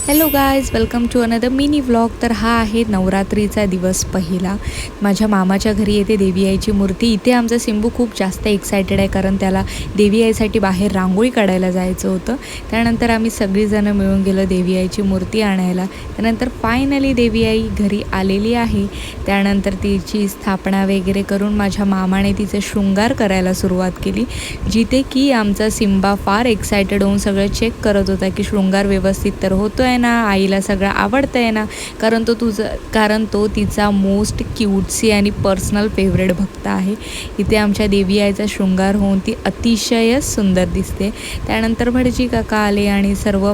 Hello guys, welcome to another mini vlog. तर हा आहे नवरात्रीचा दिवस पहिला. माझ्या मामाच्या घरी येते देवी आईची मूर्ती. इथे आमचा सिंबू खूप जास्त एक्सायटेड आहे, कारण त्याला देवी आईसाठी बाहेर रांगोळी काढायला जायचं होतं. त्यानंतर आम्ही सगळीजणं मिळून गेलो देवी आईची मूर्ती आणायला. त्यानंतर फायनली देवी आई घरी आलेली आहे. त्यानंतर तिची स्थापना वगैरे करून माझ्या मामाने तिचं शृंगार करायला सुरुवात केली, जिथे की आमचा सिम्बा फार एक्सायटेड होऊन सगळं चेक करत होता की शृंगार व्यवस्थित तर होतो आहे ना, आईला सगळं आवडतं आहे ना, कारण तो तिचा मोस्ट क्यूटसी आणि पर्सनल फेवरेट भक्त आहे. इथे आमच्या देवी आईचा शृंगार होऊन ती अतिशयच सुंदर दिसते. त्यानंतर भटजी काका आले आणि सर्व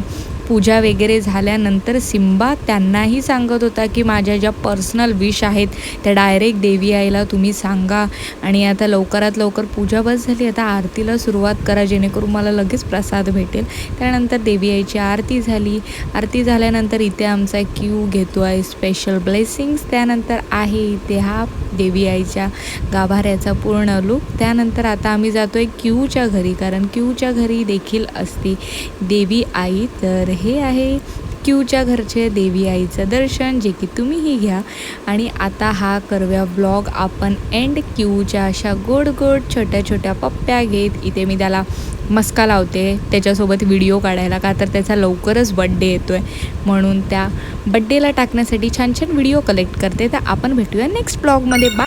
पूजा वगैरे झाल्यानंतर सिम्बा त्यांनाही सांगत होता की माझ्या ज्या पर्सनल विश आहेत त्या डायरेक्ट देवी आईला तुम्ही सांगा, आणि आता लवकरात लवकर पूजा बस झाली, आता आरतीला सुरुवात करा जेणेकरून मला लगेच प्रसाद भेटेल. त्यानंतर देवी आईची आरती झाली. आरती झाल्यानंतर इथे आमचा क्यू घेतो आहे स्पेशल ब्लेसिंग्स. त्यानंतर आहे इथे हा देवी आईच्या गाभाऱ्याचा पूर्ण लूक. त्यानंतर आता आम्ही जातो आहे क्यूच्या घरी, कारण क्यूच्या घरी देखील असते देवी आई. तर हे आहे क्यूच्या घरचे देवी आईचं दर्शन, जे की तुम्हीही घ्या. आणि आता हा करूया व्लॉग आपण एंड. क्यूच्या अशा गोड गोड छोट्या छोट्या पप्प्या घेत इथे मी त्याला मस्का लावते त्याच्यासोबत व्हिडिओ काढायला, का तर त्याचा लवकरच बड्डे येतो आहे, म्हणून त्या बड्डेला टाकण्यासाठी छान छान व्हिडिओ कलेक्ट करते. तर आपण भेटूया नेक्स्ट ब्लॉगमध्ये.